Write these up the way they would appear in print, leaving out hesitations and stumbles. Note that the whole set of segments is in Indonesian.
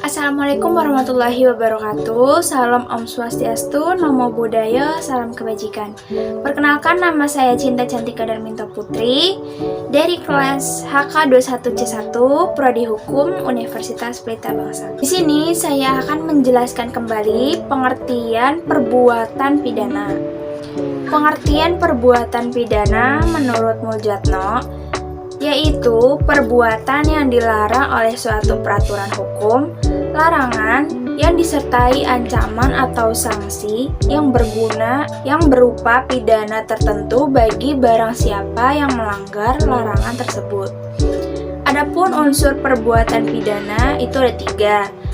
Assalamualaikum warahmatullahi wabarakatuh. Salam Om Swastiastu, Namo Buddhaya, salam kebajikan. Perkenalkan, nama saya Cinta Cantika Darminto Putri dari kelas HK21C1 Prodi Hukum Universitas Pelita Bangsa. Di sini saya akan menjelaskan kembali pengertian perbuatan pidana. Pengertian perbuatan pidana menurut Muljatno yaitu perbuatan yang dilarang oleh suatu peraturan hukum, larangan yang disertai ancaman atau sanksi yang berguna yang berupa pidana tertentu bagi barang siapa yang melanggar larangan tersebut. Adapun unsur perbuatan pidana itu ada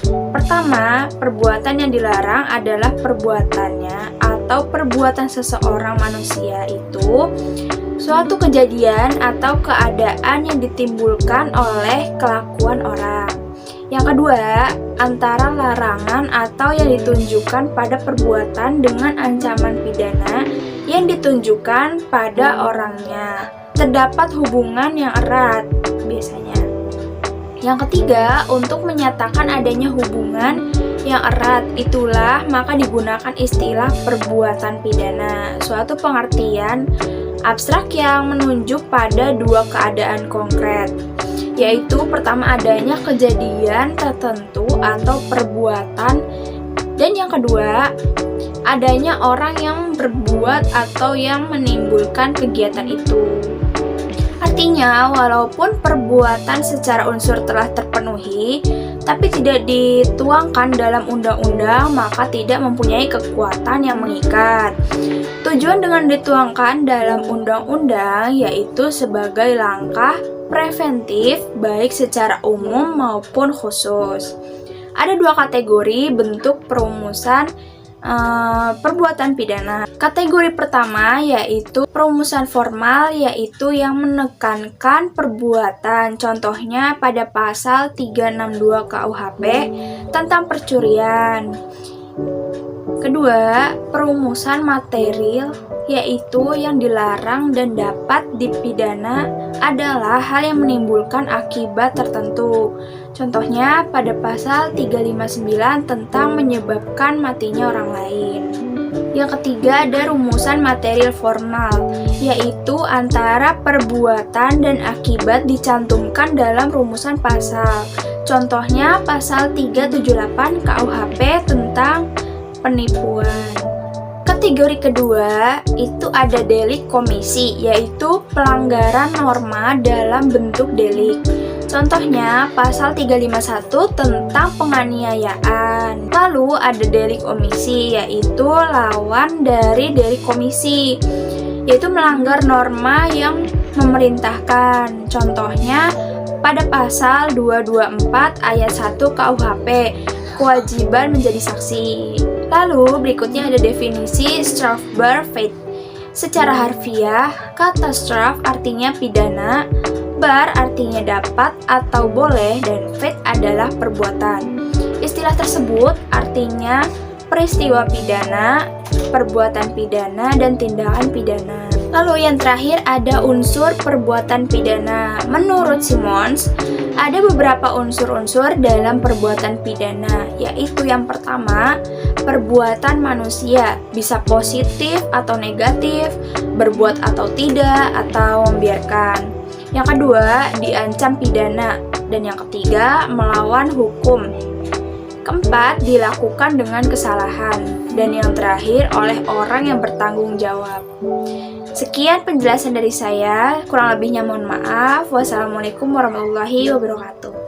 3. Pertama, perbuatan yang dilarang adalah perbuatannya atau perbuatan seseorang manusia itu suatu kejadian atau keadaan yang ditimbulkan oleh kelakuan orang. Yang kedua, antara larangan atau yang ditunjukkan pada perbuatan dengan ancaman pidana yang ditunjukkan pada orangnya. Terdapat hubungan yang erat biasanya. Yang ketiga, untuk menyatakan adanya hubungan yang erat itulah maka digunakan istilah perbuatan pidana, suatu pengertian abstrak yang menunjuk pada 2 keadaan konkret, yaitu pertama adanya kejadian tertentu atau perbuatan, dan yang kedua adanya orang yang berbuat atau yang menimbulkan kegiatan itu. Artinya, walaupun perbuatan secara unsur telah terpenuhi, tapi tidak dituangkan dalam undang-undang, maka tidak mempunyai kekuatan yang mengikat. Tujuan dengan dituangkan dalam undang-undang yaitu sebagai langkah preventif baik secara umum maupun khusus. Ada 2 kategori bentuk perumusan perbuatan pidana. Kategori pertama yaitu perumusan formal, yaitu yang menekankan perbuatan. Contohnya pada pasal 362 KUHP tentang percurian. Kedua, perumusan material, yaitu yang dilarang dan dapat dipidana adalah hal yang menimbulkan akibat tertentu. Contohnya pada pasal 359 tentang menyebabkan matinya orang lain. Yang ketiga, ada rumusan material formal, yaitu antara perbuatan dan akibat dicantumkan dalam rumusan pasal. Contohnya pasal 378 KUHP tentang penipuan. Kategori kedua itu ada delik komisi, yaitu pelanggaran norma dalam bentuk delik. Contohnya pasal 351 tentang penganiayaan. Lalu ada delik omisi, yaitu lawan dari delik komisi, yaitu melanggar norma yang memerintahkan. Contohnya pada pasal 224 ayat 1 KUHP, kewajiban menjadi saksi. Lalu berikutnya ada definisi strafbar-feit. Secara harfiah, kata straf artinya pidana, bar artinya dapat atau boleh, dan feit adalah perbuatan. Istilah tersebut artinya peristiwa pidana, perbuatan pidana, dan tindakan pidana. Lalu yang terakhir ada unsur perbuatan pidana. Menurut Simons, ada beberapa unsur-unsur dalam perbuatan pidana, yaitu yang pertama, perbuatan manusia bisa positif atau negatif, berbuat atau tidak, atau membiarkan. Yang kedua, diancam pidana, dan yang ketiga, melawan hukum. Keempat, dilakukan dengan kesalahan, dan yang terakhir oleh orang yang bertanggung jawab. Sekian penjelasan dari saya, kurang lebihnya mohon maaf. Wassalamualaikum warahmatullahi wabarakatuh.